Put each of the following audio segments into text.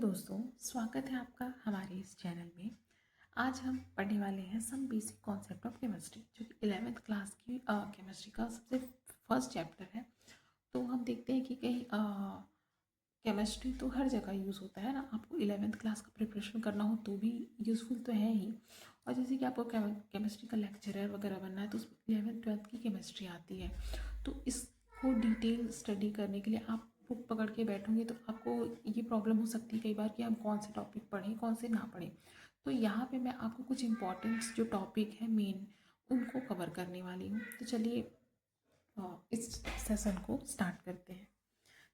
दोस्तों, स्वागत है आपका हमारे इस चैनल में। आज हम पढ़ने वाले हैं some basic concept of chemistry, जो कि 11th क्लास की केमिस्ट्री का सबसे फर्स्ट चैप्टर है। तो हम देखते हैं कि कहीं केमिस्ट्री तो हर जगह यूज़ होता है ना। आपको 11th क्लास का प्रिपरेशन करना हो तो भी यूज़फुल तो है ही। और जैसे कि आपको केमिस्ट्री का लेक्चरर वगैरह बनना है तो उसमें 11th 12th की केमिस्ट्री आती है। तो इसको डिटेल स्टडी करने के लिए आप बुक पकड़ के बैठोगे तो आपको ये प्रॉब्लम हो सकती है कई बार कि हम कौन से टॉपिक पढ़ें कौन से ना पढ़ें। तो यहाँ पे मैं आपको कुछ इंपॉर्टेंट जो टॉपिक है मेन उनको कवर करने वाली हूँ। तो चलिए इस सेशन को स्टार्ट करते हैं।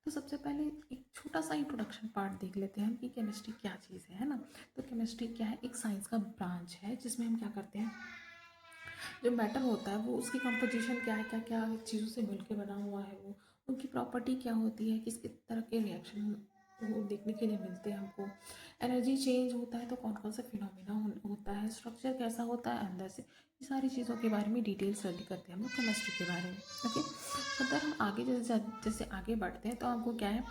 तो सबसे पहले एक छोटा सा इंट्रोडक्शन पार्ट देख लेते हैं हम कि केमिस्ट्री क्या चीज़ है ना। तो केमिस्ट्री क्या है, एक साइंस का ब्रांच है जिसमें हम क्या करते हैं, जो मैटर होता है वो उसकी कंपोजिशन क्या है, क्या क्या चीज़ों से मिलकर बना हुआ है, वो उनकी प्रॉपर्टी क्या होती है, किस किस तरह के रिएक्शन वो देखने के लिए मिलते हैं हमको। एनर्जी चेंज होता है तो कौन कौन सा फिनोमिना होता है, स्ट्रक्चर कैसा होता है अंदर से, ये सारी चीज़ों के बारे में डिटेल स्टडी करते हैं हम लोग केमिस्ट्री के बारे में। ओके, अगर हम आगे जैसे जैसे आगे बढ़ते हैं तो हमको क्या है,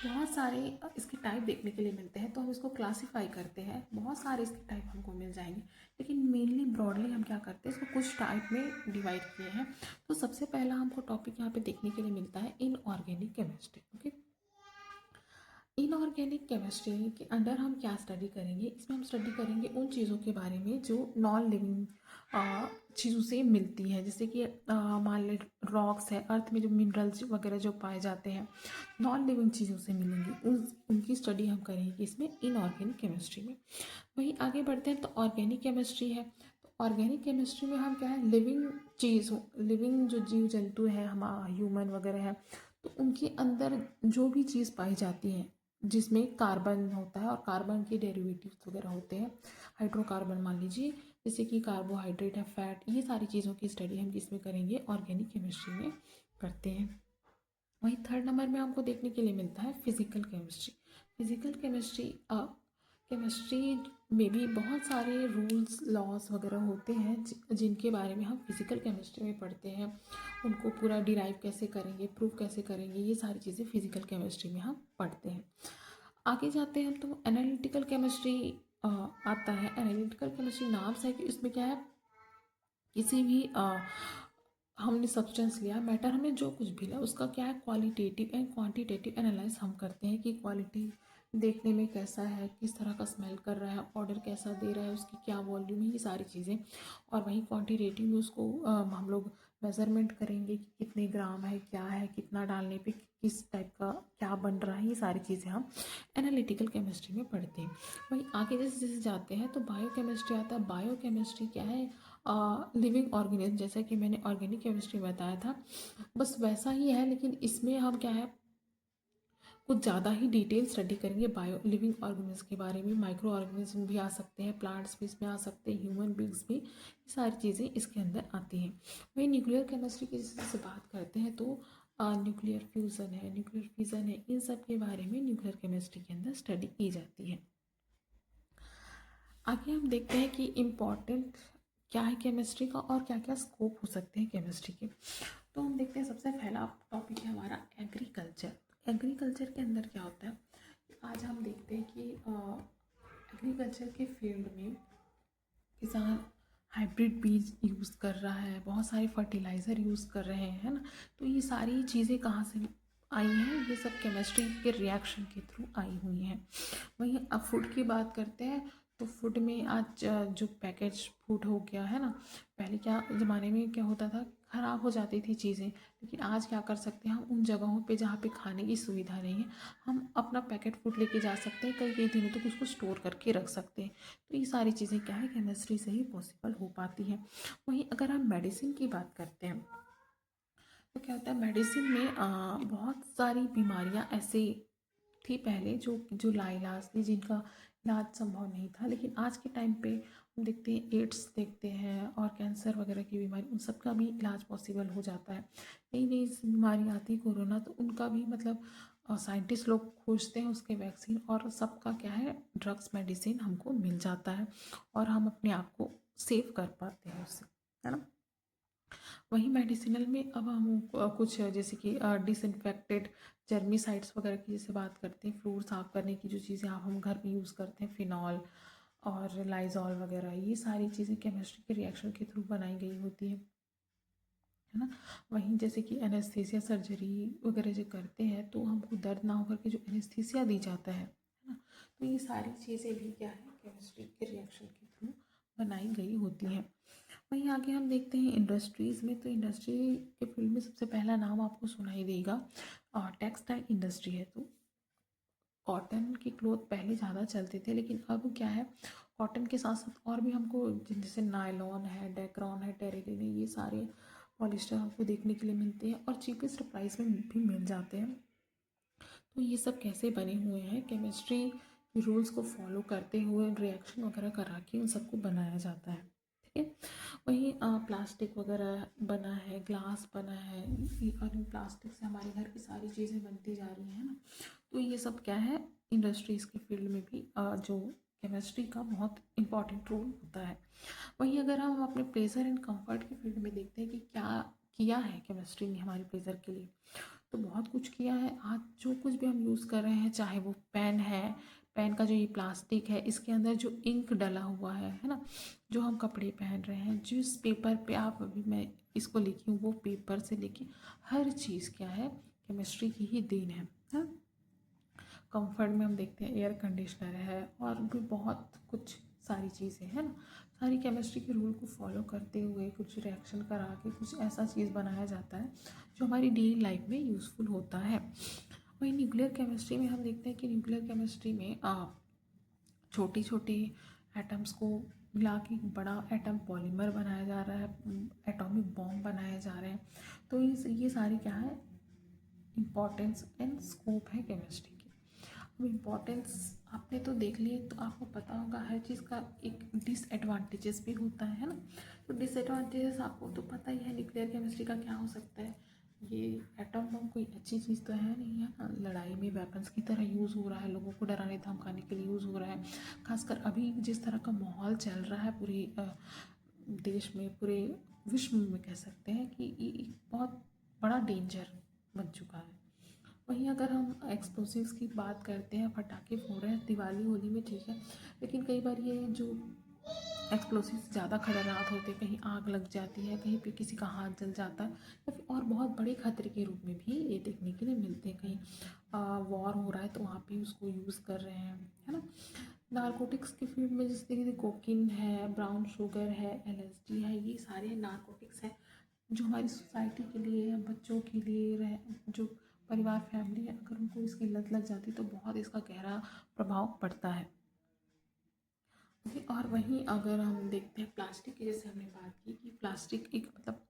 बहुत सारे इसके टाइप देखने के लिए मिलते हैं। तो हम इसको क्लासीफाई करते हैं, बहुत सारे इसके टाइप हमको मिल जाएंगे, लेकिन मेनली ब्रॉडली हम क्या करते हैं, इसको कुछ टाइप में डिवाइड किए हैं। तो सबसे पहला हमको टॉपिक यहाँ पे देखने के लिए मिलता है inorganic chemistry. Okay, inorganic chemistry के अंडर हम क्या स्टडी करेंगे, इसमें हम स्टडी करेंगे उन चीज़ों के बारे में जो नॉन लिविंग चीज़ों से मिलती है। जैसे कि मान लें रॉक्स है, अर्थ में जो मिनरल्स वगैरह जो पाए जाते हैं नॉन लिविंग चीज़ों से मिलेंगी, उनकी स्टडी हम करेंगे इसमें इनऑर्गेनिक केमिस्ट्री में। वहीं आगे बढ़ते हैं तो ऑर्गेनिक केमिस्ट्री है। तो ऑर्गेनिक केमिस्ट्री में हम क्या है, लिविंग चीज़, लिविंग जो जीव जंतु है हमारा ह्यूमन वगैरह है, तो उनके अंदर जो भी चीज़ पाई जाती है जिसमें कार्बन होता है और कार्बन के डेरिवेटिव्स वगैरह होते हैं, हाइड्रोकार्बन मान लीजिए, जैसे कि कार्बोहाइड्रेट है, फैट, ये सारी चीज़ों की स्टडी हम किसमें करेंगे, ऑर्गेनिक केमिस्ट्री में करते हैं। वहीं थर्ड नंबर में आपको देखने के लिए मिलता है physical chemistry. Physical chemistry chemistry में भी बहुत सारे रूल्स लॉज वगैरह होते हैं जिनके बारे में हम फिजिकल केमिस्ट्री में पढ़ते हैं। उनको पूरा डिराइव कैसे करेंगे, प्रूव कैसे करेंगे, ये सारी चीज़ें फिजिकल केमिस्ट्री में हम पढ़ते हैं। आगे जाते हैं तो एनालिटिकल केमिस्ट्री आता है। एनालिटिकल केमिस्ट्री नाम से है कि इसमें क्या है, किसी भी हमने सब्सटेंस लिया, मैटर हमें जो कुछ भी लिया, उसका क्या है, क्वालिटेटिव एंड क्वांटिटेटिव एनालाइज हम करते हैं कि क्वालिटी देखने में कैसा है, किस तरह का स्मेल कर रहा है, ऑर्डर कैसा दे रहा है, उसकी क्या वॉल्यूम है, ये सारी चीज़ें। और वहीं क्वांटिटेटिव में उसको हम लोग मेज़रमेंट करेंगे कि कितने ग्राम है, क्या है, कितना डालने पे किस टाइप का क्या बन रहा है, ये सारी चीज़ें हम एनालिटिकल केमिस्ट्री में पढ़ते हैं। वहीं आगे जैसे जैसे जाते हैं तो बायो केमिस्ट्री आता है। बायो केमिस्ट्री क्या है, लिविंग ऑर्गेनिज्म, जैसा कि मैंने ऑर्गेनिक केमिस्ट्री बताया था बस वैसा ही है, लेकिन इसमें हम क्या है, कुछ ज़्यादा ही डिटेल स्टडी करेंगे बायो लिविंग ऑर्गेनिज्म के बारे में। माइक्रो ऑर्गेनिज्म भी आ सकते हैं, प्लांट्स भी इसमें आ सकते हैं, ह्यूमन बींग्स भी, ये सारी चीज़ें इसके अंदर आती हैं। वहीं न्यूक्लियर केमिस्ट्री की जैसे बात करते हैं तो न्यूक्लियर फ्यूज़न है, न्यूक्लियर फिजन है, इन सब के बारे में न्यूक्लियर केमिस्ट्री के अंदर स्टडी की जाती है। आगे हम देखते हैं कि इम्पॉर्टेंट क्या है केमिस्ट्री का और क्या क्या स्कोप हो सकते हैं केमिस्ट्री के। तो हम देखते हैं सबसे पहला टॉपिक है हमारा एग्रीकल्चर। एग्रीकल्चर के अंदर क्या होता है, आज हम देखते हैं कि एग्रीकल्चर के फील्ड में किसान हाइब्रिड बीज यूज़ कर रहा है, बहुत सारे फर्टिलाइज़र यूज़ कर रहे हैं, है ना। तो ये सारी चीज़ें कहाँ से आई हैं, ये सब केमिस्ट्री के रिएक्शन के थ्रू आई हुई हैं। वहीं अब फूड की बात करते हैं तो फूड में आज जो पैकेज फूड हो गया है ना, पहले क्या ज़माने में क्या होता था, ख़राब हो जाती थी चीज़ें, लेकिन आज क्या कर सकते हैं हम, उन जगहों पे जहाँ पे खाने की सुविधा नहीं है, हम अपना पैकेट फूड लेके जा सकते हैं, कई कई दिनों तक उसको स्टोर करके रख सकते हैं। तो ये सारी चीज़ें क्या है, केमिस्ट्री से ही पॉसिबल हो पाती हैं। वहीं अगर हम मेडिसिन की बात करते हैं तो क्या होता है, मेडिसिन में बहुत सारी बीमारियां ऐसे थी पहले जो लाइलाज थी, जिनका इलाज संभव नहीं था, लेकिन आज के टाइम पे हम देखते हैं एड्स देखते हैं और कैंसर वगैरह की बीमारी, उन सब का भी इलाज पॉसिबल हो जाता है। नई नई बीमारी आती है, कोरोना, तो उनका भी मतलब साइंटिस्ट लोग खोजते हैं उसके वैक्सीन, और सबका क्या है, ड्रग्स मेडिसिन हमको मिल जाता है और हम अपने आप को सेव कर पाते हैं उससे, है ना। वहीं मेडिसिनल में अब हम कुछ जैसे कि डिसइंफेक्टेड जर्मीसाइड्स वगैरह की जैसे बात करते हैं, फ्लोर साफ़ करने की जो चीज़ें आप हम घर में यूज़ करते हैं, फिनॉल और लाइजॉल वगैरह, ये सारी चीज़ें केमिस्ट्री के रिएक्शन के थ्रू बनाई गई होती है ना। वहीं जैसे कि एनेस्थीसिया सर्जरी वगैरह जो करते हैं तो हमको दर्द ना होकर के जो एनेस्थीसिया दी जाता है ना, तो ये सारी चीज़ें भी क्या है, केमिस्ट्री के रिएक्शन के थ्रू बनाई गई होती हैं। वहीं आगे हम देखते हैं इंडस्ट्रीज़ में, तो इंडस्ट्री के फील्ड में सबसे पहला नाम आपको सुनाई देगा टेक्सटाइल इंडस्ट्री है। तो कॉटन के क्लोथ पहले ज़्यादा चलते थे, लेकिन अब क्या है, कॉटन के साथ साथ और भी हमको जैसे नायलॉन है, डेक्रॉन है, टेरिलिन है, ये सारे पॉलिस्टर हमको देखने के लिए मिलते हैं और चीपेस्ट प्राइस में भी मिल जाते हैं। तो ये सब कैसे बने हुए हैं, केमिस्ट्री रूल्स को फॉलो करते हुए रिएक्शन वगैरह करा के उन सबको बनाया जाता है। ठीक है। वहीं प्लास्टिक वगैरह बना है, ग्लास बना है, और इन प्लास्टिक से हमारे घर की सारी चीज़ें बनती जा रही हैं ना। तो ये सब क्या है, इंडस्ट्रीज़ के फील्ड में भी जो केमिस्ट्री का बहुत इंपॉर्टेंट रोल होता है। वहीं अगर हम अपने प्लेजर एंड कंफर्ट के फील्ड में देखते हैं कि क्या किया है केमिस्ट्री ने हमारे प्लेजर के लिए, तो बहुत कुछ किया है। आज जो कुछ भी हम यूज़ कर रहे हैं, चाहे वो पेन है, पेन का जो ये प्लास्टिक है, इसके अंदर जो इंक डला हुआ है ना, जो हम कपड़े पहन रहे हैं, जिस पेपर पे आप अभी मैं इसको लिखी हूँ, वो पेपर से लेके हर चीज़ क्या है, केमिस्ट्री की ही देन है ना। कंफर्ट में हम देखते हैं एयर कंडीशनर है और भी बहुत कुछ सारी चीज़ें हैं ना, सारी केमिस्ट्री के रूल को फॉलो करते हुए कुछ रिएक्शन करा के कुछ ऐसा चीज़ बनाया जाता है जो हमारी डेली लाइफ में यूज़फुल होता है। वहीं न्यूक्लियर केमिस्ट्री में हम देखते हैं कि न्यूक्लियर केमिस्ट्री में छोटी छोटी एटम्स को मिला के एक बड़ा एटम पॉलीमर बनाया जा रहा है, एटॉमिक बॉम्ब बनाए जा रहे हैं। तो ये सारी क्या है, इम्पॉर्टेंस एंड स्कोप है केमिस्ट्री की। अब इम्पॉर्टेंस आपने तो देख लिए, तो आपको पता होगा हर चीज़ का एक डिसएडवांटेजेस भी होता है ना। तो डिसएडवांटेजेस आपको तो पता ही है न्यूक्लियर केमिस्ट्री का क्या हो सकता है। ये एटम बम कोई अच्छी चीज़ तो है नहीं, है ना, लड़ाई में वेपन्स की तरह यूज़ हो रहा है, लोगों को डराने धमकाने के लिए यूज़ हो रहा है। खासकर अभी जिस तरह का माहौल चल रहा है पूरे देश में, पूरे विश्व में कह सकते हैं कि ये एक बहुत बड़ा डेंजर बन चुका है। वहीं अगर हम एक्सप्लोसिव्स की बात करते हैं, पटाखे फोड़ रहे हैं दिवाली होली में, ठीक है, लेकिन कई बार ये जो एक्सप्लोसिव्स ज़्यादा खतरनाक होते हैं, कहीं आग लग जाती है, कहीं पे किसी का हाथ जल जाता है, या फिर और बहुत बड़े खतरे के रूप में भी ये देखने के लिए मिलते हैं। कहीं वॉर हो रहा है तो वहाँ पे उसको यूज़ कर रहे हैं, है ना। नारकोटिक्स के फील्ड में जैसे कि कोकीन है, ब्राउन शुगर है, एलएसडी है, ये सारे नारकोटिक्स हैं जो हमारी सोसाइटी के लिए, बच्चों के लिए जो परिवार फैमिली है, अगर उनको इसकी लत लग जाती तो बहुत इसका गहरा प्रभाव पड़ता है। ओके। और वहीं अगर हम देखते हैं प्लास्टिक की, जैसे हमने बात की कि प्लास्टिक एक मतलब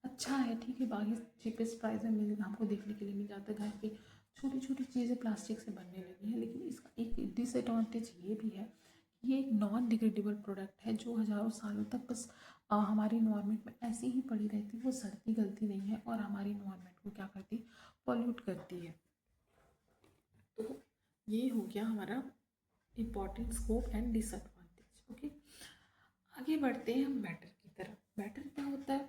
अच्छा है, ठीक है, बाकी चीपेस्ट प्राइस में मिल हमको देखने के लिए मिल जाता है, घर पे छोटी छोटी चीज़ें प्लास्टिक से बनने लगी हैं। लेकिन इसका एक डिसएडवांटेज ये भी है कि ये एक नॉन डिग्रेडेबल प्रोडक्ट है जो हज़ारों सालों तक बस हमारे इन्वायरमेंट में ऐसी ही पड़ी रहती है, वो सड़ती गलती नहीं है और हमारे इन्वायरमेंट को क्या करती है, पॉल्यूट करती है। तो ये हो गया हमारा important scope and disadvantage. Okay. आगे बढ़ते हैं हम मैटर की तरफ। मैटर क्या होता है,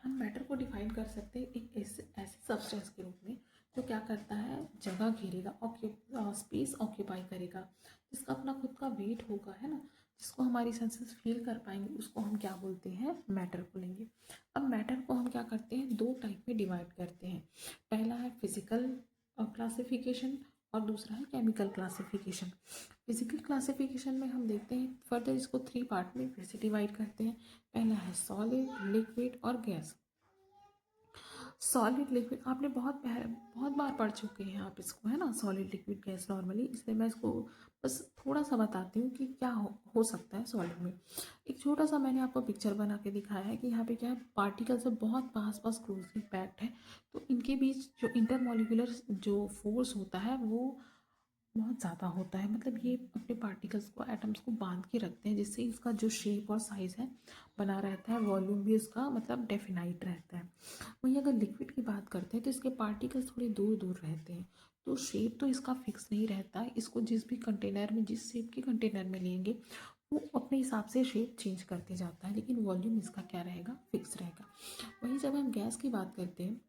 हम मैटर को डिफाइन कर सकते हैं एक ऐसे सब्सटेंस के रूप में जो क्या करता है, जगह घेरेगा, स्पेस ऑक्यूपाई करेगा, जिसका अपना खुद का वेट होगा, है ना, जिसको हमारी सेंसेस फील कर पाएंगे, उसको हम क्या बोलते हैं, मैटर बोलेंगे। अब मैटर को हम क्या करते हैं, दो टाइप में डिवाइड करते हैं। पहला है फिजिकल क्लासिफिकेशन और दूसरा है केमिकल क्लासिफिकेशन। फिजिकल क्लासिफिकेशन में हम देखते हैं फर्दर इसको थ्री पार्ट में फिर से डिवाइड करते हैं। पहला है सॉलिड, लिक्विड और गैस। सॉलिड लिक्विड आपने बहुत बार पढ़ चुके हैं आप इसको, है ना, सॉलिड लिक्विड गैस नॉर्मली, इसलिए मैं इसको बस थोड़ा सा बताती हूँ कि क्या हो सकता है सॉलिड में। एक छोटा सा मैंने आपको पिक्चर बना के दिखाया है कि यहाँ पे क्या है, पार्टिकल से बहुत पास पास क्लोजली पैक्ड है, तो इनके बीच जो इंटरमोलिकुलर जो फोर्स होता है वो बहुत ज़्यादा होता है। मतलब ये अपने पार्टिकल्स को, एटम्स को बांध के रखते हैं, जिससे इसका जो शेप और साइज़ है बना रहता है, वॉल्यूम भी इसका मतलब डेफिनाइट रहता है। वहीं अगर लिक्विड की बात करते हैं तो इसके पार्टिकल्स थोड़े दूर दूर रहते हैं, तो शेप तो इसका फिक्स नहीं रहता है। इसको जिस भी कंटेनर में, जिस शेप के कंटेनर में लेंगे वो अपने हिसाब से शेप चेंज करते जाता है, लेकिन वॉल्यूम इसका क्या रहेगा, फिक्स रहेगा। वहीं जब हम गैस की बात करते हैं,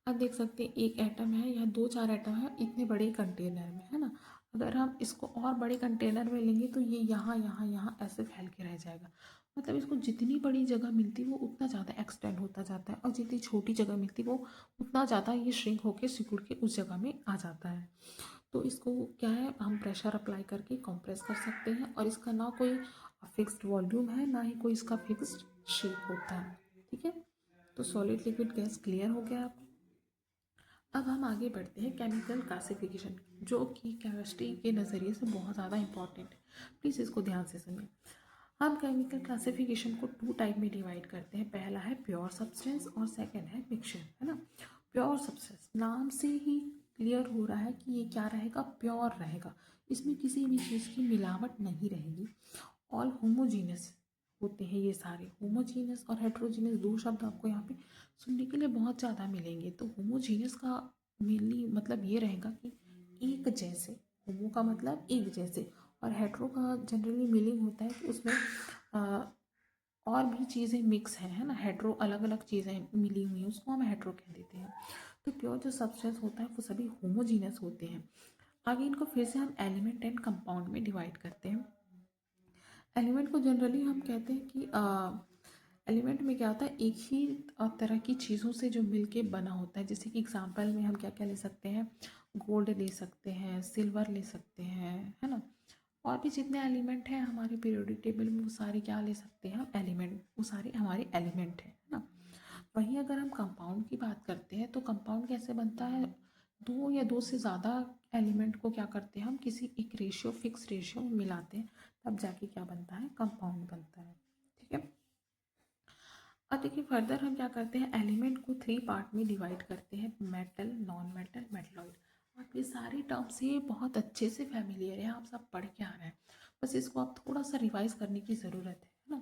आप देख सकते हैं एक एटम है या दो चार एटम है इतने बड़े कंटेनर में, है ना। अगर हम इसको और बड़े कंटेनर में लेंगे तो ये यहाँ यहाँ यहाँ ऐसे फैल के रह जाएगा। मतलब इसको जितनी बड़ी जगह मिलती वो उतना ज़्यादा एक्सटेंड होता जाता है, और जितनी छोटी जगह मिलती वो उतना ज़्यादा ये श्रिंक होकर सिकुड़ के उस जगह में आ जाता है। तो इसको क्या है, हम प्रेशर अप्लाई करके कंप्रेस कर सकते हैं, और इसका ना कोई फिक्स्ड वॉल्यूम है ना ही कोई इसका फिक्स्ड शेप होता है। ठीक है, तो सॉलिड लिक्विड गैस क्लियर हो गया आपको। अब हम आगे बढ़ते हैं केमिकल क्लासिफिकेशन, जो कि केमिस्ट्री के नज़रिए से बहुत ज़्यादा इंपॉर्टेंट है। प्लीज़ इसको ध्यान से सुनिए। हम केमिकल क्लासिफिकेशन को 2 टाइप में डिवाइड करते हैं। पहला है प्योर सब्सटेंस और सेकंड है मिक्सचर, है ना। प्योर सब्सटेंस, नाम से ही क्लियर हो रहा है कि ये क्या रहेगा, प्योर रहेगा। इसमें किसी भी चीज़ की मिलावट नहीं रहेगी। ऑल होमोजीनियस होते हैं ये सारे। होमोजीनियस और हेट्रोजीनियस दो शब्द आपको यहाँ पे सुनने के लिए बहुत ज़्यादा मिलेंगे। तो होमोजीनियस का मेनली मतलब ये रहेगा कि एक जैसे। होमो का मतलब एक जैसे, और हेट्रो का जनरली मीनिंग होता है कि उसमें आ, और भी चीज़ें मिक्स हैं, है ना। हेट्रो अलग अलग चीज़ें मिली हुई हैं, उसको हम हेट्रो कह देते हैं। तो प्योर जो सब्सटेंस होता है वो सभी होमोजीनियस होते हैं। आगे इनको फिर से हम एलिमेंट एंड कंपाउंड में डिवाइड करते हैं। एलिमेंट को जनरली हम कहते हैं कि एलिमेंट में क्या होता है, एक ही तरह की चीज़ों से जो मिलके बना होता है। जैसे कि एग्जांपल में हम क्या क्या ले सकते हैं, गोल्ड ले सकते हैं, सिल्वर ले सकते हैं, है ना। और भी जितने एलिमेंट हैं हमारे पीरियोडिक टेबल में वो सारे क्या ले सकते हैं हम, एलिमेंट, वो सारे हमारे एलिमेंट हैं, है ना। वहीं अगर हम कंपाउंड की बात करते हैं तो कंपाउंड कैसे बनता है, दो या दो से ज़्यादा एलिमेंट को क्या करते हैं हम किसी एक रेशियो, फिक्स रेशियो में मिलाते हैं, तब जाके क्या बनता है, कंपाउंड बनता है। ठीक है, अब देखिए फर्दर हम क्या करते हैं, एलिमेंट को 3 पार्ट में डिवाइड करते हैं, मेटल, नॉन मेटल, मेटलॉइड। आप ये सारे टर्म से बहुत अच्छे से फैमिलियर है, आप सब पढ़ के आ रहे हैं, बस इसको आप थोड़ा सा रिवाइज करने की ज़रूरत है ना।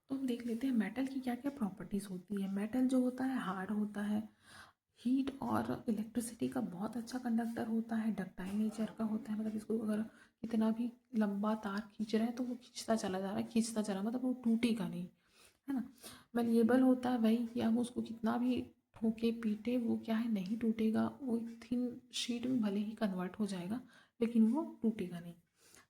तो हम देख लेते हैं मेटल की क्या क्या प्रॉपर्टीज़ होती है। मेटल जो होता है हार्ड होता है, हीट और इलेक्ट्रिसिटी का बहुत अच्छा कंडक्टर होता है, डक्टाइल नेचर का होता है। मतलब इसको अगर कितना भी लंबा तार खींच रहे हैं तो वो खींचता चला जा रहा है, खींचता चला, मतलब वो टूटेगा नहीं, है ना। मलिएबल होता है वही कि हम उसको कितना भी ठोके पीटे वो क्या है, नहीं टूटेगा। वो थिन शीट में भले ही कन्वर्ट हो जाएगा लेकिन वो टूटेगा नहीं।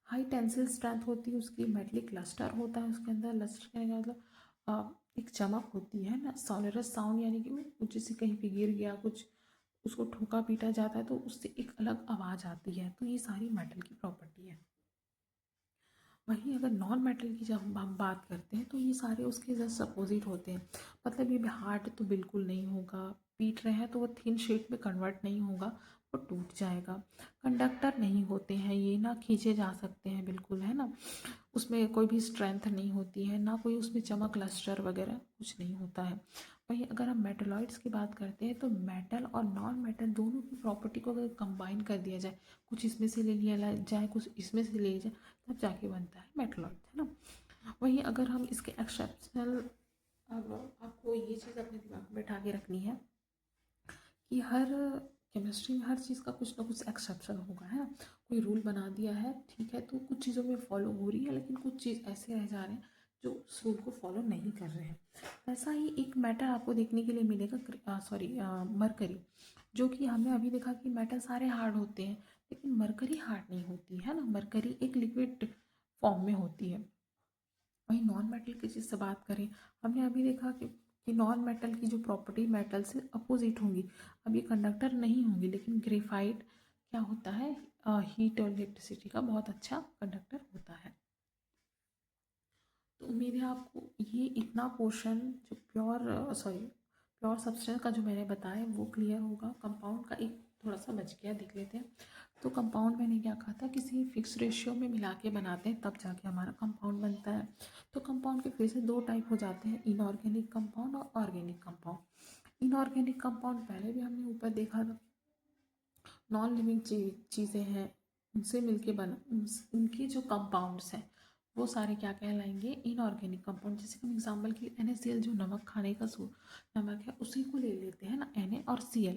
हाई टेंसिल स्ट्रेंथ होती है उसकी। मेटलिक लस्टर होता है उसके अंदर। लस्टर कहने का मतलब एक चमक होती है ना। सोनरस साउंड यानी कि वो जैसे कहीं पे गिर गया कुछ, उसको ठोका पीटा जाता है तो उससे एक अलग आवाज़ आती है। तो ये सारी मेटल की प्रॉपर्टी है। वहीं अगर नॉन मेटल की जब हम बात करते हैं तो ये सारे उसके जस्ट अपोजिट होते हैं। मतलब ये हार्ड तो बिल्कुल नहीं होगा, पीट रहे हैं तो वो थिन शीट में कन्वर्ट नहीं होगा, वो टूट जाएगा। कंडक्टर नहीं होते हैं ये, ना खींचे जा सकते हैं बिल्कुल, है ना। उसमें कोई भी स्ट्रेंथ नहीं होती है, ना कोई उसमें चमक लस्टर वगैरह कुछ नहीं होता है। वहीं अगर हम मेटलॉइड्स की बात करते हैं तो मेटल और नॉन मेटल दोनों की प्रॉपर्टी को अगर कंबाइन कर दिया जाए, कुछ इसमें से ले लिया जाए कुछ इसमें से ले जाए, तब जाके बनता है मेटलॉइड, है ना। वहीं अगर हम इसके एक्सेप्शनल, अब आपको ये चीज़ अपने दिमाग में बैठा के रखनी है कि हर केमिस्ट्री में हर चीज़ का कुछ ना कुछ एक्सेप्शन होगा, है ना। कोई रूल बना दिया है, ठीक है, तो कुछ चीज़ों में फॉलो हो रही है लेकिन कुछ चीज़ ऐसे रह जा रहे हैं जो उस रूल को फॉलो नहीं कर रहे हैं। वैसा ही एक मैटर आपको देखने के लिए मिलेगा, सॉरी, मरकरी, जो कि हमने अभी देखा कि मेटल सारे हार्ड होते हैं लेकिन मरकरी हार्ड नहीं होती है ना। मरकरी एक लिक्विड फॉर्म में होती है। वहीं नॉन मेटल की चीज़ से बात करें, हमने अभी देखा कि नॉन मेटल की जो प्रॉपर्टी मेटल से अपोजिट होंगी। अब ये कंडक्टर नहीं होंगी लेकिन ग्रेफाइट क्या होता है, हीट और इलेक्ट्रिसिटी का बहुत अच्छा कंडक्टर होता है। तो उम्मीद है आपको ये इतना पोर्शन जो प्योर सब्सटेंस का जो मैंने बताया वो क्लियर होगा। कंपाउंड का एक थोड़ा सा बच गया, देख लेते हैं। तो कंपाउंड मैंने क्या कहा था, किसी फिक्स रेशियो में मिला के बनाते हैं तब जाके हमारा कंपाउंड बनता है। तो कंपाउंड के फिर से 2 टाइप हो जाते हैं, इनऑर्गेनिक कंपाउंड और ऑर्गेनिक कंपाउंड। इनऑर्गेनिक कंपाउंड पहले भी हमने ऊपर देखा था, नॉन लिविंग चीज़ें हैं उनसे मिलके बना, उनके जो कंपाउंड्स हैं वो सारे क्या कहलाएंगे, इनऑर्गेनिक कंपाउंड। जैसे हम एग्जांपल के लिए NaCl जो नमक खाने का नमक है उसी को ले लेते हैं ना, Na और Cl।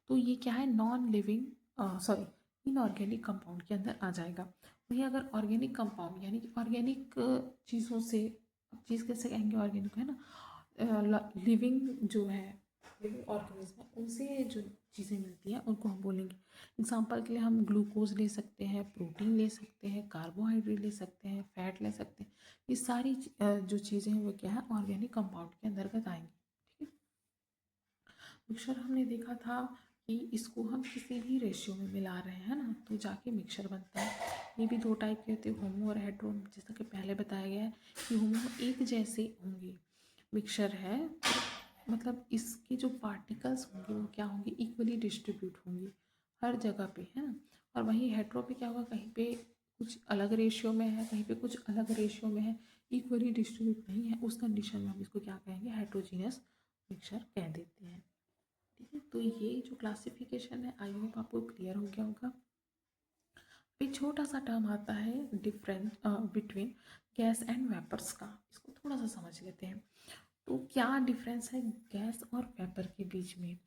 तो ये क्या है, non living, sorry, inorganic compound के अंदर आ जाएगा। वहीं अगर ऑर्गेनिक कंपाउंड यानी कि ऑर्गेनिक चीज़ों से, चीज़ कैसे कहेंगे ऑर्गेनिक है ना, लिविंग जो है, लिविंग ऑर्गेनिज्म है, उनसे जो चीज़ें मिलती हैं उनको हम बोलेंगे। एग्जांपल के लिए हम ग्लूकोज ले सकते हैं, प्रोटीन ले सकते हैं, कार्बोहाइड्रेट ले सकते हैं, फैट ले सकते हैं। ये सारी जो चीज़ें हैं वो क्या है, ऑर्गेनिक कंपाउंड के अंतर्गत आएंगी। ठीक है। मिक्सचर हमने देखा था कि इसको हम किसी भी रेशियो में मिला रहे हैं ना तो जाके मिक्सचर बनता है। ये भी दो टाइप के होते हैं, होमो और हेट्रो। जैसा कि पहले बताया गया है कि होमो एक जैसे होंगे, मिक्सचर है तो मतलब इसके जो पार्टिकल्स होंगे वो क्या होंगे, इक्वली डिस्ट्रीब्यूट होंगे हर जगह पे, है ना। और वहीं हेट्रो पे क्या होगा, कहीं पे कुछ अलग रेशियो में है, कहीं पे कुछ अलग रेशियो में है, इक्वली डिस्ट्रीब्यूट नहीं है, उस कंडीशन में हम इसको क्या कहेंगे, हेट्रोजीनियस मिक्सचर कह देते हैं। ठीक है। तो ये जो क्लासिफिकेशन है आई होप आपको क्लियर हो गया होगा। एक छोटा सा टर्म आता है difference between gas and vapours का, इसको थोड़ा सा समझ लेते हैं। तो क्या डिफरेंस है गैस और वेपर के बीच में।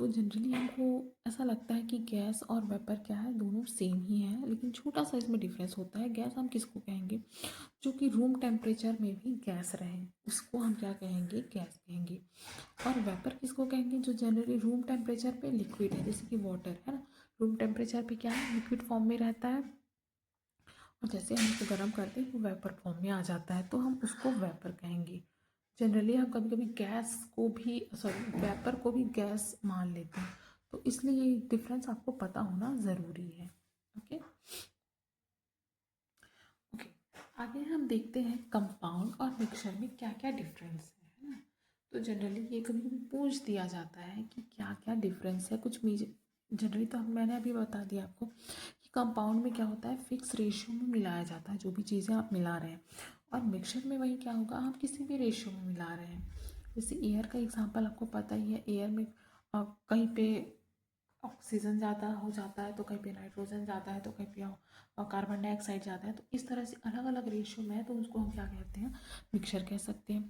तो जनरली हमको ऐसा लगता है कि गैस और वेपर क्या है, दोनों सेम ही है, लेकिन छोटा सा इसमें डिफरेंस होता है। गैस हम किसको कहेंगे, जो कि रूम टेम्परेचर में भी गैस रहे, उसको हम क्या कहेंगे, गैस कहेंगे। और वेपर किसको कहेंगे, जो जनरली रूम टेम्परेचर पे लिक्विड है, जैसे कि वाटर है ना, रूम टेम्परेचर पे क्या है, लिक्विड फॉर्म में रहता है, और जैसे हम उसको गर्म करते हैं वो वेपर फॉर्म में आ जाता है, तो हम उसको वेपर कहेंगे। जनरली हम कभी कभी गैस को भी, सॉरी, वेपर को भी गैस मान लेते हैं, तो इसलिए ये डिफरेंस आपको पता होना ज़रूरी है। Okay okay. आगे हम देखते हैं कंपाउंड और मिक्सचर में क्या क्या डिफरेंस है ना। तो जनरली ये कभी कभी पूछ दिया जाता है कि क्या क्या डिफरेंस है कुछ जनरली तो मैंने अभी बता दिया आपको कि कंपाउंड में क्या होता है, फिक्स रेशियो में मिलाया जाता है जो भी चीज़ें आप मिला रहे हैं, और मिक्सचर में वही क्या होगा, आप किसी भी रेशियो में मिला रहे हैं। जैसे एयर का एग्जांपल आपको पता ही है, एयर में कहीं पे ऑक्सीजन ज़्यादा हो जाता है तो कहीं पे नाइट्रोजन ज़्यादा है तो कहीं पे कार्बन डाइऑक्साइड ज़्यादा है, तो इस तरह से अलग अलग रेशियो में है, तो उसको हम क्या कहते हैं, मिक्सचर कह सकते हैं।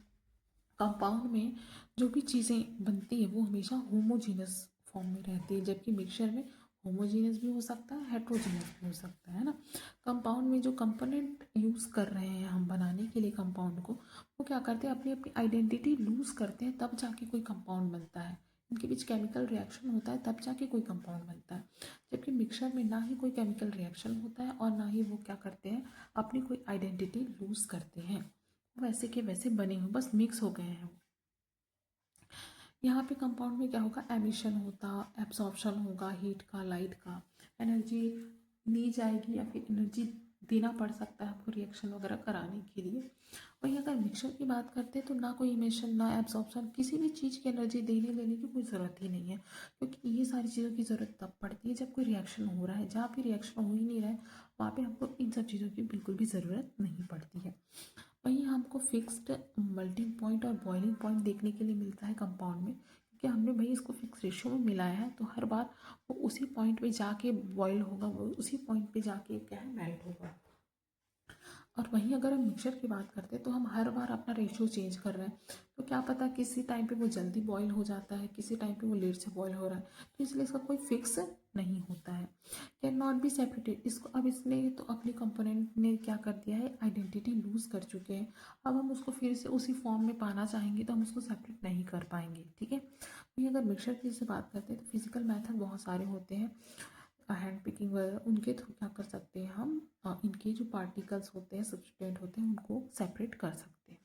कंपाउंड में जो भी चीज़ें बनती है वो हमेशा होमोजीनस फॉर्म में रहती है, जबकि मिक्सचर में होमोजीनस भी हो सकता है, हेट्रोजीनस भी हो सकता है ना। कंपाउंड में जो कंपोनेंट यूज़ कर रहे हैं हम बनाने के लिए कंपाउंड को, वो क्या करते हैं, अपनी अपनी आइडेंटिटी लूज़ करते हैं, तब जाके कोई कंपाउंड बनता है। इनके बीच केमिकल रिएक्शन होता है तब जाके कोई कंपाउंड बनता है, जबकि मिक्सचर में ना ही कोई केमिकल रिएक्शन होता है और ना ही वो क्या करते हैं, अपनी कोई आइडेंटिटी लूज़ करते हैं, वैसे के वैसे बने हुए बस मिक्स हो गए हैं। यहाँ पे कंपाउंड में क्या होगा, एमिशन होता, एब्सॉर्प्शन होगा हीट का, लाइट का, एनर्जी ली जाएगी या फिर एनर्जी देना पड़ सकता है आपको रिएक्शन वगैरह कराने के लिए। वहीं अगर मिक्सचर की बात करते हैं तो ना कोई इमिशन ना एब्सॉर्प्शन, किसी भी चीज़ की एनर्जी देने लेने की कोई ज़रूरत ही नहीं है, क्योंकि ये सारी चीज़ों की ज़रूरत तब पड़ती है जब कोई रिएक्शन हो रहा है। जहाँ भी रिएक्शन हो ही नहीं रहा है वहाँ पे हमको इन सब चीज़ों की बिल्कुल भी ज़रूरत नहीं पड़ती है। वहीं हमको फिक्स्ड मेल्टिंग पॉइंट और बॉइलिंग पॉइंट देखने के लिए मिलता है कंपाउंड में, क्योंकि हमने भाई इसको फिक्स रेशियो में मिलाया है, तो हर बार वो उसी पॉइंट पे जाके बॉयल होगा, वो उसी पॉइंट पे जाके क्या है, मेल्ट होगा। और वहीं अगर हम मिक्सचर की बात करते हैं तो हम हर बार अपना रेशियो चेंज कर रहे हैं, तो क्या पता किसी टाइम पे वो जल्दी बॉईल हो जाता है, किसी टाइम पे वो लेट से बॉईल हो रहा है, तो इसलिए इसका कोई फिक्स नहीं होता है। कैन नॉट बी सेपरेटेड, इसको अब इसने तो अपने कंपोनेंट ने क्या कर दिया है, आइडेंटिटी लूज़ कर चुके हैं। अब हम उसको फिर से उसी फॉर्म में पाना चाहेंगे तो हम उसको सेपरेट नहीं कर पाएंगे। ठीक है। वहीं अगर मिक्सचर की से बात करते हैं तो फिजिकल मेथड बहुत सारे होते हैं, हैंड पिकिंग वगैरह, उनके थ्रू क्या कर सकते हैं हम, इनके जो पार्टिकल्स होते हैं, सब्सटेंट होते हैं, उनको सेपरेट कर सकते हैं।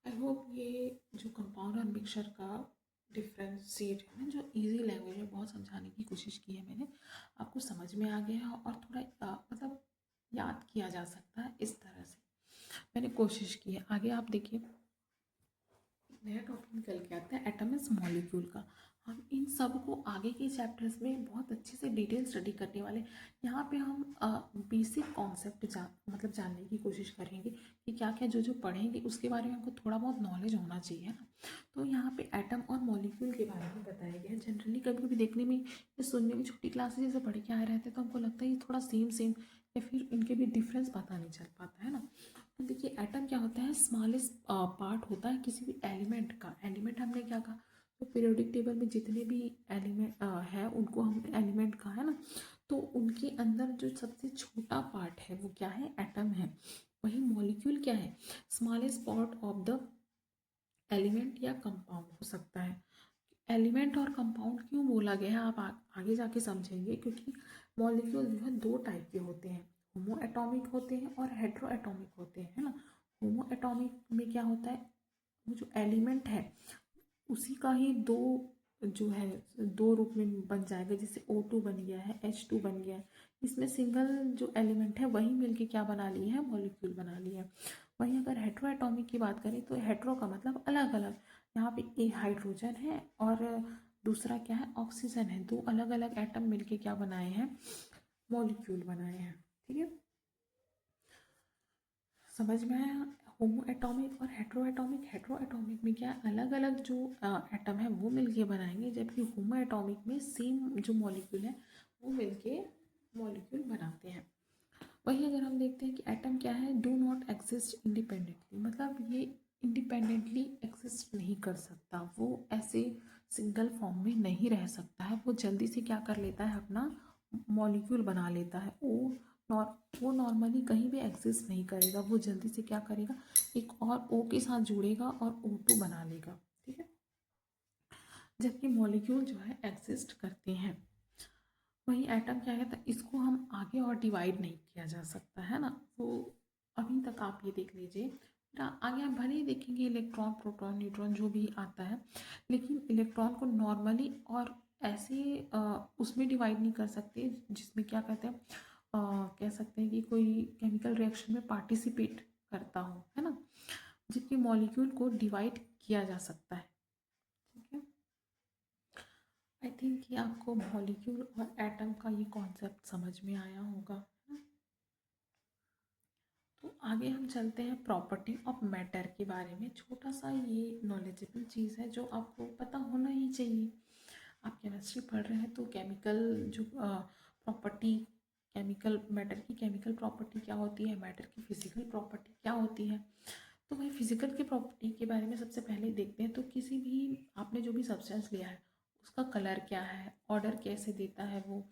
आई होप ये जो कंपाउंड और मिक्सचर का डिफ्रेंशिएट है ना, जो इजी लैंग्वेज में बहुत समझाने की कोशिश की है मैंने, आपको समझ में आ गया है और थोड़ा मतलब याद किया जा सकता है, इस तरह से मैंने कोशिश की है। आगे आप देखिए, नया टॉपिक निकल के आता है एटम्स मॉलिक्यूल का। हम इन सब को आगे के चैप्टर्स में बहुत अच्छे से डिटेल स्टडी करने वाले। यहाँ पे हम बेसिक कॉन्सेप्ट मतलब जानने की कोशिश करेंगे कि क्या क्या जो जो पढ़ेंगे उसके बारे में हमको थोड़ा बहुत नॉलेज होना चाहिए, है ना। तो यहाँ पे एटम और मॉलिक्यूल के बारे में बताया गया है। जनरली कभी कभी देखने में या सुनने में छोटी क्लासेज जैसे पढ़ के आए रहते हैं तो हमको लगता है ये थोड़ा सेम सेम, या फिर इनके भी डिफरेंस पता नहीं चल पाता है ना। तो देखिए एटम क्या होता है, स्मॉलेस्ट पार्ट होता है किसी भी एलिमेंट का। एलिमेंट हमने क्या कहा, तो पीरियोडिक टेबल में जितने भी एलिमेंट है उनको हम एलिमेंट कहा है ना, तो उनके अंदर जो सबसे छोटा पार्ट है वो क्या है, एटम है। वही मॉलिक्यूल क्या है, smallest part of the element या कंपाउंड हो सकता है। एलिमेंट और कंपाउंड क्यों बोला गया है आप आगे जाके समझेंगे, क्योंकि मॉलिक्यूल जो है दो टाइप के होते हैं, होमो एटॉमिक होते हैं और हेट्रो एटॉमिक होते हैं, है ना। होमो एटॉमिक में क्या होता है, वो जो एलिमेंट है उसी का ही दो जो है दो रूप में बन जाएगा, जैसे O2 बन गया है, H2 बन गया है। इसमें सिंगल जो एलिमेंट है वही मिलके क्या बना लिए है, मॉलिक्यूल बना लिया है। वहीं अगर हेट्रो एटॉमिक की बात करें तो हेट्रो का मतलब अलग अलग, यहाँ पे एक हाइड्रोजन है और दूसरा क्या है, ऑक्सीजन है। दो अलग अलग एटम मिलके क्या बनाए हैं, मॉलिक्यूल बनाए हैं। ठीक है, समझ में आया। होमो एटॉमिक और हेट्रो एटॉमिक, हेट्रो एटॉमिक में क्या अलग अलग जो एटम है वो मिलके बनाएंगे, जबकि होमो एटॉमिक में सेम जो मॉलिक्यूल है वो मिलके मॉलिक्यूल बनाते हैं। वहीं अगर हम देखते हैं कि एटम क्या है, डू नॉट एग्जिस्ट इंडिपेंडेंटली, मतलब ये इंडिपेंडेंटली एग्जिस्ट नहीं कर सकता, वो ऐसे सिंगल फॉर्म में नहीं रह सकता है। वो जल्दी से क्या कर लेता है, अपना मॉलिक्यूल बना लेता है। वो नॉर्मली कहीं भी एग्जिस्ट नहीं करेगा, वो जल्दी से क्या करेगा, एक और ओ के साथ जुड़ेगा और O2 बना लेगा। ठीक है, जबकि मॉलिक्यूल जो है एग्जिस्ट करते हैं। वहीं एटम क्या है, तो इसको हम आगे और डिवाइड नहीं किया जा सकता है ना। तो अभी तक आप ये देख लीजिए, आगे आप भले ही देखेंगे इलेक्ट्रॉन प्रोटॉन न्यूट्रॉन जो भी आता है, लेकिन इलेक्ट्रॉन को नॉर्मली और ऐसे उसमें डिवाइड नहीं कर सकते जिसमें क्या कहते हैं, कह सकते हैं कि कोई केमिकल रिएक्शन में पार्टिसिपेट करता हो, है ना। जबकि मॉलिक्यूल को डिवाइड किया जा सकता है। ठीक है, आई थिंक कि आपको मॉलिक्यूल और एटम का ये कॉन्सेप्ट समझ में आया होगा। तो आगे हम चलते हैं प्रॉपर्टी ऑफ मैटर के बारे में। छोटा सा ये नॉलेजेबल चीज़ है जो आपको पता होना ही चाहिए। आप केमिस्ट्री पढ़ रहे हैं तो केमिकल जो प्रॉपर्टी, केमिकल मैटर की केमिकल प्रॉपर्टी क्या होती है, मैटर की फिजिकल प्रॉपर्टी क्या होती है। तो भाई फिजिकल की प्रॉपर्टी के बारे में सबसे पहले देखते हैं। तो किसी भी आपने जो भी सब्सटेंस लिया है उसका कलर क्या है, ऑर्डर कैसे देता है वो,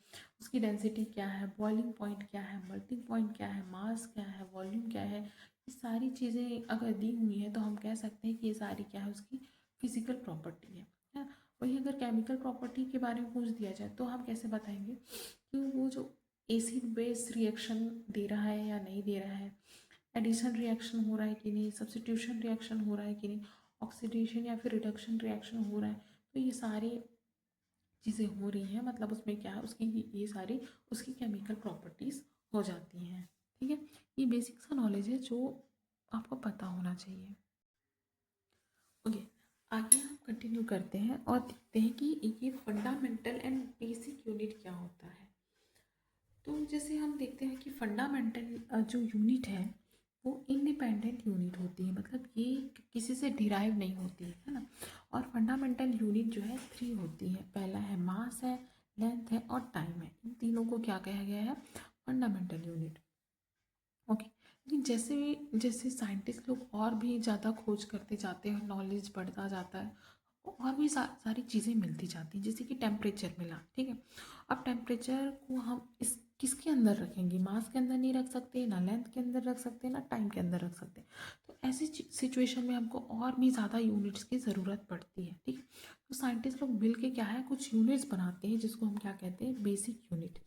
उसकी डेंसिटी क्या है, बॉइलिंग पॉइंट क्या है, मेल्टिंग पॉइंट क्या है, मास क्या है, वॉल्यूम क्या है, ये सारी चीज़ें अगर दी हुई हैं तो हम कह सकते हैं कि ये सारी क्या है, उसकी फिजिकल प्रॉपर्टी है ना। वही अगर केमिकल प्रॉपर्टी के बारे में पूछ दिया जाए तो हम कैसे बताएंगे कि वो जो एसिड बेस रिएक्शन दे रहा है या नहीं दे रहा है, एडिशन रिएक्शन हो रहा है कि नहीं, सब्स्टिट्यूशन रिएक्शन हो रहा है कि नहीं, ऑक्सीडेशन या फिर रिडक्शन रिएक्शन हो रहा है। तो ये सारी चीज़ें हो रही हैं, मतलब उसमें क्या है, उसकी ये सारी उसकी केमिकल प्रॉपर्टीज़ हो जाती हैं। ठीक है, ये बेसिक सा नॉलेज है जो आपको पता होना चाहिए। ओके, आगे हम कंटिन्यू करते हैं और देखते हैं कि ये फंडामेंटल एंड बेसिक यूनिट क्या होता है। तो जैसे हम देखते हैं कि फंडामेंटल जो यूनिट है वो इंडिपेंडेंट यूनिट होती है, मतलब ये किसी से डिराइव नहीं होती है ना। और फंडामेंटल यूनिट जो है 3 होती है, पहला है मास है, लेंथ है और टाइम है। इन तीनों को क्या कहा गया है, फंडामेंटल यूनिट। ओके, लेकिन जैसे जैसे साइंटिस्ट लोग और भी ज़्यादा खोज करते जाते हैं, नॉलेज बढ़ता जाता है, और भी सारी चीज़ें मिलती जाती हैं। जैसे कि टेम्परेचर मिला, ठीक है। अब टेम्परेचर को हम इस किसके अंदर रखेंगे, मास के अंदर नहीं रख सकते, ना लेंथ के अंदर रख सकते, ना टाइम के अंदर रख सकते। तो ऐसी सिचुएशन में हमको और भी ज़्यादा यूनिट्स की ज़रूरत पड़ती है। ठीक है, तो साइंटिस्ट लोग मिल के क्या है, कुछ यूनिट्स बनाते हैं जिसको हम क्या कहते हैं, बेसिक यूनिट।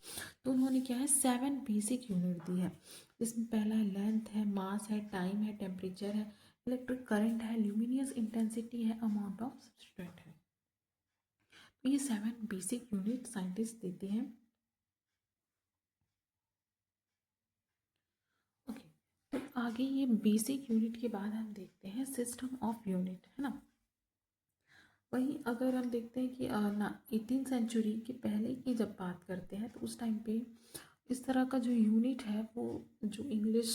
तो उन्होंने क्या है, 7 बेसिक यूनिट दी है, जिसमें पहला है लेंथ है, मास है, टाइम है, टेम्परेचर है, इलेक्ट्रिक करंट है, ल्यूमिनियस इंटेंसिटी है, अमाउंट ऑफ सब्सटेंट है। तो ये 7 बेसिक यूनिट साइंटिस्ट देते हैं। ओके, तो आगे ये बेसिक यूनिट के बाद हम देखते हैं सिस्टम ऑफ यूनिट, है ना। वहीं अगर हम देखते हैं कि ना 18 सेंचुरी के पहले की जब बात करते हैं तो उस टाइम पे इस तरह का जो यूनिट है वो जो इंग्लिश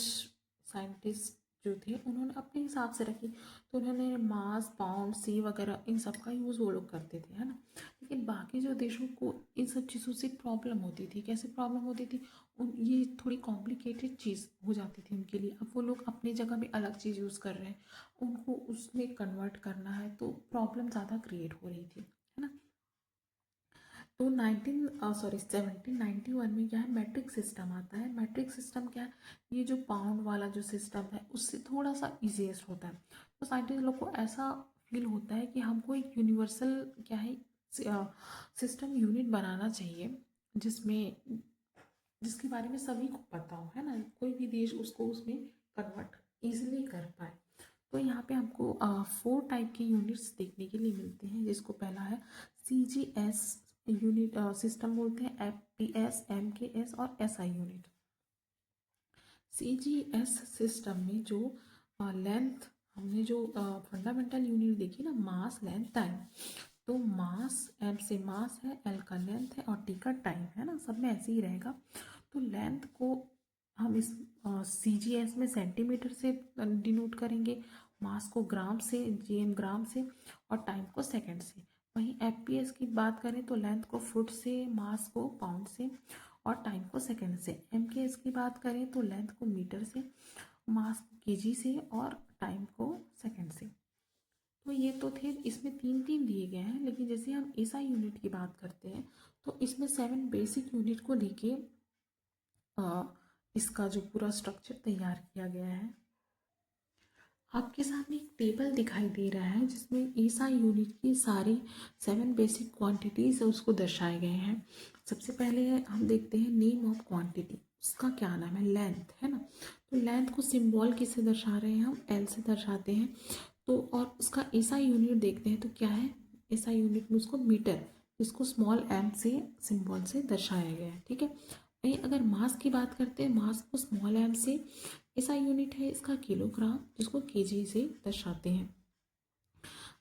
साइंटिस्ट जो थे उन्होंने अपने हिसाब से रखी, तो उन्होंने मास, पाउंड, सी वगैरह इन सब का यूज़ वो लोग करते थे, है ना। लेकिन बाकी जो देशों को इन सब चीज़ों से प्रॉब्लम होती थी। कैसे प्रॉब्लम होती थी? ये थोड़ी कॉम्प्लिकेटेड चीज़ हो जाती थी उनके लिए। अब वो लोग अपनी जगह में अलग चीज़ यूज़ कर रहे हैं, उनको उसमें कन्वर्ट करना है, तो प्रॉब्लम ज़्यादा क्रिएट हो रही थी, है ना। तो 1791 में क्या है, मैट्रिक सिस्टम आता है। मैट्रिक सिस्टम क्या है? ये जो पाउंड वाला जो सिस्टम है उससे थोड़ा सा ईजीएस्ट होता है। तो साइंटिस्ट लोग को ऐसा फील होता है कि हमको एक यूनिवर्सल क्या है सिस्टम यूनिट बनाना चाहिए, जिसमें जिसके बारे में सभी को पता हो, है ना, कोई भी देश उसको उसमें कन्वर्ट इजीली कर पाए। तो यहाँ पे हमको 4 टाइप के यूनिट्स देखने के लिए मिलते हैं, जिसको पहला है CGS यूनिट सिस्टम बोलते हैं, FPS, MKS और SI यूनिट। CGS सिस्टम में जो लेंथ, हमने जो फंडामेंटल यूनिट देखी ना, मास, लेंथ, टाइम, तो मास, M से मास है, L का लेंथ है और T का टाइम है ना, सब में ऐसे ही रहेगा। तो लेंथ को हम इस CGS में सेंटीमीटर से डिनोट करेंगे, मास को ग्राम से, GM ग्राम से, और टाइम को सेकंड से। वहीं FPS की बात करें तो लेंथ को फुट से, मास को पाउंड से और टाइम को सेकंड से। MKS की बात करें तो लेंथ को मीटर से, मास को केजी से और टाइम को सेकंड से। तो ये तो थे, इसमें 3 3 दिए गए हैं। लेकिन जैसे हम SI यूनिट की बात करते हैं तो इसमें 7 बेसिक यूनिट को लेके इसका जो पूरा स्ट्रक्चर तैयार किया गया है। आपके सामने एक टेबल दिखाई दे रहा है जिसमें ईसा यूनिट की सारी 7 बेसिक क्वांटिटीज़ है उसको दर्शाए गए हैं। सबसे पहले हम देखते हैं नेम ऑफ क्वांटिटी, उसका क्या नाम है, लेंथ, है ना। तो लेंथ को सिंबल किससे दर्शा रहे हैं, हम L से दर्शाते हैं। तो और उसका ईसा यूनिट देखते हैं तो क्या है, ईसा यूनिट में उसको मीटर, जिसको स्मॉल m से सिंबल से दर्शाया गया है, ठीक है। वहीं अगर मास की बात करते हैं, मास को स्मॉल m से, ऐसा यूनिट है इसका किलोग्राम, जिसको केजी से दर्शाते हैं।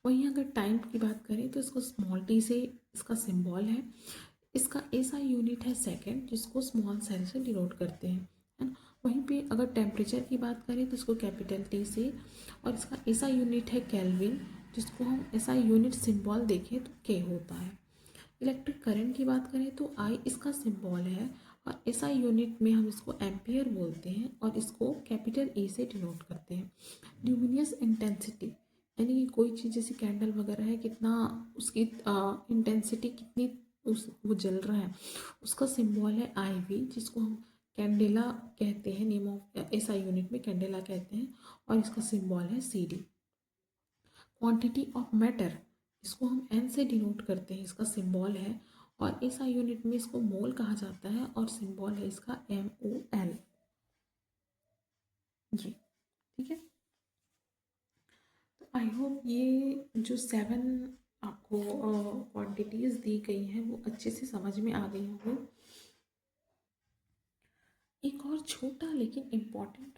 वहीं अगर टाइम की बात करें तो इसको स्मॉल t से इसका सिंबल है, इसका ऐसा यूनिट है सेकंड, जिसको स्मॉल सेल से डिनोट करते हैं, है ना। वहीं पे अगर टेम्परेचर की बात करें तो इसको कैपिटल T से, और इसका ऐसा यूनिट है केल्विन, जिसको हम ऐसा यूनिट सिंबल देखें तो K होता है। इलेक्ट्रिक करंट की बात करें तो I इसका सिंबल है, और ऐसा यूनिट में हम इसको एम्पियर बोलते हैं और इसको कैपिटल E से डिनोट करते हैं। ल्यूमिनियस इंटेंसिटी, यानी कि कोई चीज़ जैसे कैंडल वगैरह है, कितना उसकी इंटेंसिटी कितनी वो जल रहा है, उसका सिंबल है IV, जिसको हम कैंडेला कहते हैं, नेम ऑफ ऐसा यूनिट में कैंडेला कहते हैं, और इसका सिंबल है CD। क्वांटिटी ऑफ मैटर, इसको हम N से डिनोट करते हैं, इसका सिंबल है, और ऐसा यूनिट में इसको मोल कहा जाता है और सिंबल है इसका MOL। जी, ठीक है। तो आई होप ये जो 7 आपको क्वांटिटीज़ दी गई हैं वो अच्छे से समझ में आ गई होंगी। एक और छोटा लेकिन इम्पॉर्टेंट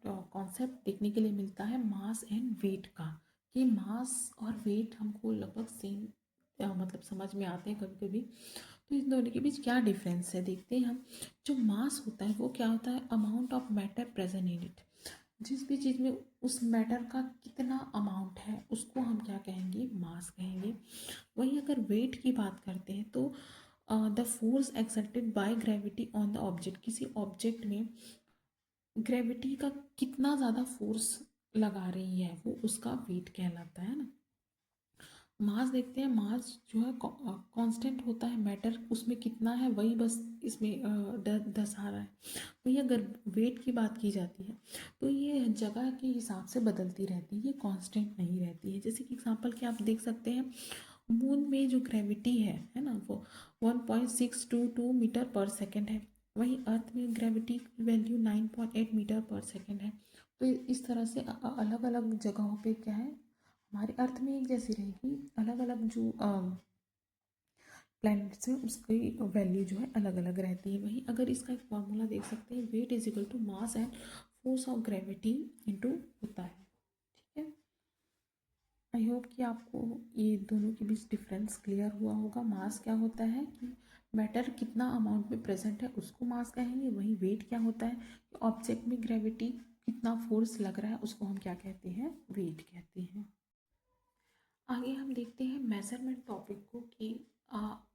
कॉन्सेप्ट देखने के लिए मिलता है, मास एंड वेट का। कि मास और वेट हमको लगभग सेम मतलब समझ में आते हैं कभी कभी, तो इन दोनों के बीच क्या डिफरेंस है देखते हैं हम। जो मास होता है वो क्या होता है, amount of matter present in it, जिस भी चीज़ में उस मैटर का कितना अमाउंट है उसको हम क्या कहेंगे, मास कहेंगे। वहीं अगर वेट की बात करते हैं तो the force exerted by gravity on the object, किसी ऑब्जेक्ट में ग्रेविटी का कितना ज़्यादा फोर्स लगा रही है वो उसका वेट कहलाता है ना। मास देखते हैं, मास जो है कांस्टेंट होता है, मैटर उसमें कितना है वही बस इसमें दर्शा रहा है। वही अगर वेट की बात की जाती है तो ये जगह के हिसाब से बदलती रहती है, ये कांस्टेंट नहीं रहती है। जैसे कि एग्जांपल के आप देख सकते हैं, मून में जो ग्रेविटी है ना, वो 1.622 मीटर पर सेकेंड है। वहीं अर्थ में ग्रेविटी की वैल्यू 9.8 मीटर पर सेकेंड है। तो इस तरह से अलग अलग जगहों पे क्या है, हमारे अर्थ में एक जैसी रहेगी, अलग अलग जो प्लैनेट्स हैं उसकी वैल्यू जो है अलग अलग रहती है। वहीं अगर इसका एक फॉर्मूला देख सकते हैं, weight is equal to mass and force of gravity into होता है, ठीक है। आई होप कि आपको ये दोनों के बीच डिफरेंस क्लियर हुआ होगा। मास क्या होता है कि मैटर कितना अमाउंट में प्रेजेंट है उसको मास कहेंगे, वहीं वेट क्या होता है कि ऑब्जेक्ट में ग्रेविटी कितना फोर्स लग रहा है उसको हम क्या कहते हैं, वेट कहते हैं। आगे हम देखते हैं मेजरमेंट टॉपिक को कि आप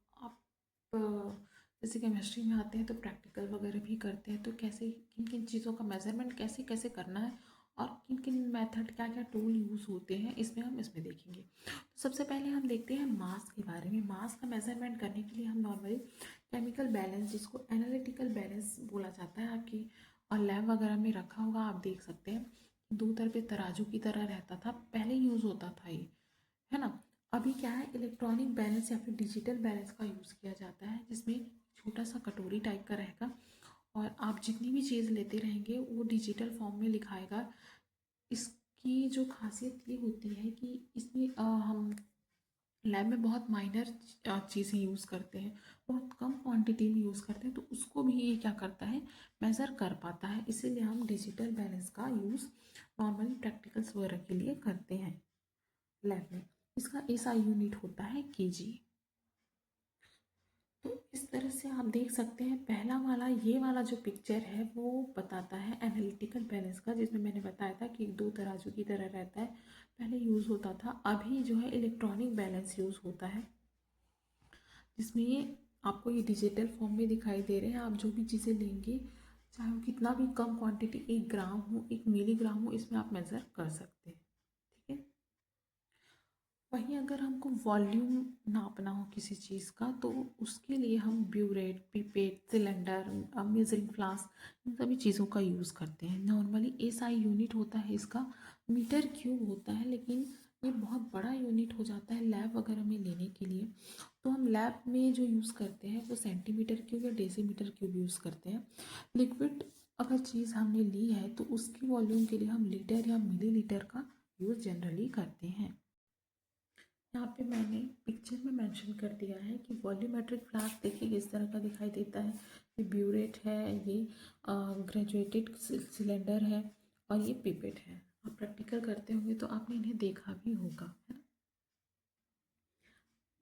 जैसे केमिस्ट्री में आते हैं तो प्रैक्टिकल वगैरह भी करते हैं, तो कैसे किन किन चीज़ों का मेजरमेंट कैसे कैसे करना है और किन किन मेथड क्या क्या टूल यूज़ होते हैं इसमें हम इसमें देखेंगे। तो सबसे पहले हम देखते हैं मास के बारे में। मास का मेजरमेंट करने के लिए हम नॉर्मली केमिकल बैलेंस, जिसको एनालिटिकल बैलेंस बोला जाता है, आपकी और लैब वगैरह में रखा होगा, आप देख सकते हैं दो तरफे तराजू की तरह रहता था, पहले यूज़ होता था ये, है ना। अभी क्या है, इलेक्ट्रॉनिक बैलेंस या फिर डिजिटल बैलेंस का यूज़ किया जाता है, जिसमें छोटा सा कटोरी टाइप का रहेगा और आप जितनी भी चीज़ लेते रहेंगे वो डिजिटल फॉर्म में लिखाएगा। इसकी जो खासियत ये होती है कि इसमें हम लैब में बहुत माइनर चीज़ें यूज़ करते हैं, बहुत कम क्वांटिटी में यूज़ करते हैं, तो उसको भी ये क्या करता है, मेज़र कर पाता है। इसीलिए हम डिजिटल बैलेंस का यूज़ नॉर्मली प्रैक्टिकल्स वगैरह के लिए करते हैं लैब में। इसका एसआई यूनिट होता है केजी। तो इस तरह से आप देख सकते हैं, पहला वाला ये वाला जो पिक्चर है वो बताता है एनालिटिकल बैलेंस का, जिसमें मैंने बताया था कि दो तराजू की तरह रहता है, पहले यूज़ होता था। अभी जो है इलेक्ट्रॉनिक बैलेंस यूज़ होता है, जिसमें ये आपको ये डिजिटल फॉर्म में दिखाई दे रहे हैं। आप जो भी चीज़ें लेंगे, चाहे वो कितना भी कम क्वांटिटी, 1 ग्राम हो, 1 मिलीग्राम हो, इसमें आप मेज़र कर सकते हैं, ठीक है। वहीं अगर हमको वॉल्यूम नापना हो किसी चीज़ का, तो उसके लिए हम burette, pipette, cylinder, measuring flask, इन सभी चीज़ों का यूज़ करते हैं। नॉर्मली एसआई यूनिट होता है इसका, मीटर क्यूब होता है, लेकिन ये बहुत बड़ा यूनिट हो जाता है लैब वगैरह में लेने के लिए। तो हम लैब में जो यूज़ करते हैं वो सेंटीमीटर क्यूब या डेसीमीटर क्यूब यूज़ करते हैं। लिक्विड अगर चीज़ हमने ली है तो उसकी वॉल्यूम के लिए हम लीटर या मिलीलीटर का यूज़ जनरली करते हैं। यहाँ पे मैंने पिक्चर में मेंशन कर दिया है कि वॉल्यूमेट्रिक फ्लास्क देखिए किस तरह का दिखाई देता है। ये ब्यूरेट है, ये ग्रेजुएटेड सिलेंडर है और ये पिपेट है। आप प्रैक्टिकल करते होंगे तो आपने इन्हें देखा भी होगा, है ना।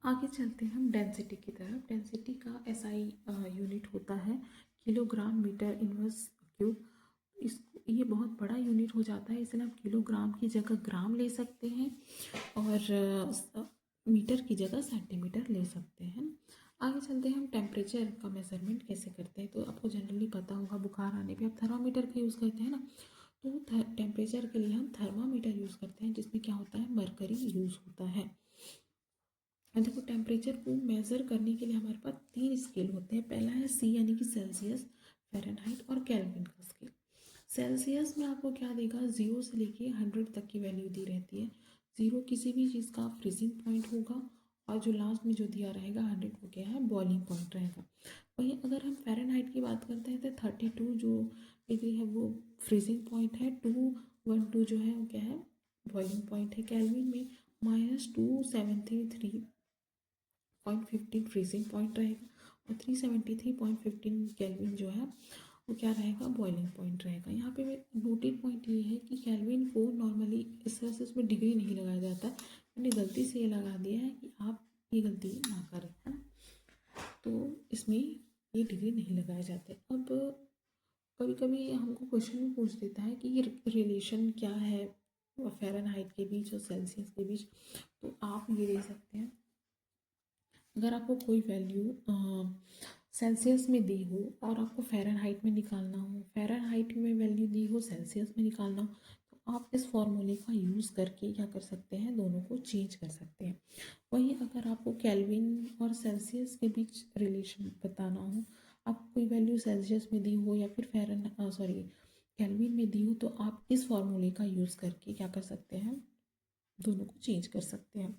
आगे चलते हैं हम डेंसिटी की तरफ। डेंसिटी का एसआई यूनिट होता है किलोग्राम मीटर इनवर्स क्यूब। इसको ये बहुत बड़ा यूनिट हो जाता है, इसलिए हम किलोग्राम की जगह ग्राम ले सकते हैं और मीटर की जगह सेंटीमीटर ले सकते हैं। आगे चलते हैं हम टेम्परेचर का मेजरमेंट कैसे करते हैं। तो आपको जनरली पता होगा, बुखार आने पे आप थर्मामीटर का यूज़ करते हैं ना, तो टेम्परेचर के लिए हम थर्मामीटर यूज़ करते हैं, जिसमें क्या होता है, मरकरी यूज़ होता है। देखो, टेम्परेचर को मेज़र करने के लिए हमारे पास 3 स्केल होते हैं। पहला है सी यानी कि सेल्सियस, फ़ारेनहाइट और केल्विन का स्केल। सेल्सियस में आपको क्या देगा, 0 से लेके 100 तक की वैल्यू दी रहती है। 0 किसी भी चीज़ का फ्रीजिंग पॉइंट होगा और जो लास्ट में जो दिया रहेगा 100 वो क्या है, बॉइलिंग पॉइंट रहेगा। वहीं अगर हम फ़ारेनहाइट की बात करते हैं तो 32 जो डिग्री है वो फ्रीजिंग पॉइंट है, 212 जो है वो क्या है, बॉइलिंग पॉइंट है। केल्विन में -273.15 फ्रीजिंग पॉइंट रहेगा और 373.15 केल्विन जो है वो क्या रहेगा, बॉइलिंग पॉइंट रहेगा। यहाँ पे नोटेड पॉइंट ये है कि केल्विन को नॉर्मली इस तरह से उसमें डिग्री नहीं लगाया जाता, मैंने गलती से ये लगा दिया है कि आप ये गलती ना करें, है ना। तो इसमें ये डिग्री नहीं लगाए जाते। अब कभी कभी हमको क्वेश्चन भी पूछ देता है कि ये रिलेशन क्या है फ़ारेनहाइट के बीच और सेल्सियस के बीच। तो आप ये दे सकते हैं, अगर आपको कोई वैल्यू सेल्सियस में दी हो और आपको फ़ारेनहाइट में निकालना हो, फ़ारेनहाइट में वैल्यू दी हो, सेल्सियस में निकालना हो, तो आप इस फॉर्मूले का यूज़ करके क्या कर सकते हैं, दोनों को चेंज कर सकते हैं। वहीं अगर आपको केल्विन और सेल्सियस के बीच रिलेशन बताना हो, आपको कोई वैल्यू सेल्सियस में दी हो या फिर केल्विन में दी हो, तो आप इस फॉर्मूले का यूज़ करके क्या कर सकते हैं, दोनों को चेंज कर सकते हैं।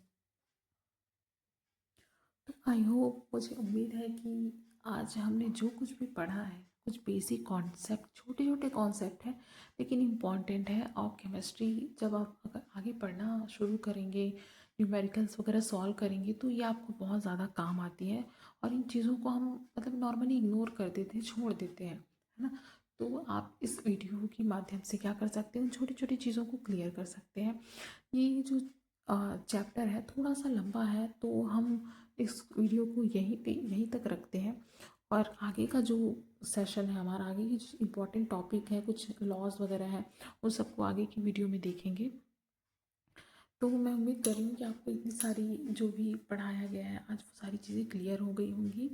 तो आई होप, मुझे उम्मीद है कि आज हमने जो कुछ भी पढ़ा है, कुछ बेसिक कॉन्सेप्ट, छोटे छोटे कॉन्सेप्ट हैं लेकिन इम्पॉर्टेंट है। और केमिस्ट्री जब आप अगर आगे पढ़ना शुरू करेंगे, न्यूमेरिकल्स वगैरह सॉल्व करेंगे, तो ये आपको बहुत ज़्यादा काम आती है। और इन चीज़ों को हम मतलब नॉर्मली इग्नोर कर देते हैं, छोड़ देते हैं, है ना। तो आप इस वीडियो के माध्यम से क्या कर सकते हैं, छोटी छोटी चीज़ों को क्लियर कर सकते हैं। ये जो चैप्टर है थोड़ा सा लंबा है, तो हम इस वीडियो को यहीं तक रखते हैं और आगे का जो सेशन है हमारा, आगे की जो इम्पोर्टेंट टॉपिक है, कुछ लॉज वगैरह हैं, उन सबको आगे की वीडियो में देखेंगे। तो मैं उम्मीद कर रही हूँ कि आपको इतनी सारी जो भी पढ़ाया गया है आज वो सारी चीज़ें क्लियर हो गई होंगी।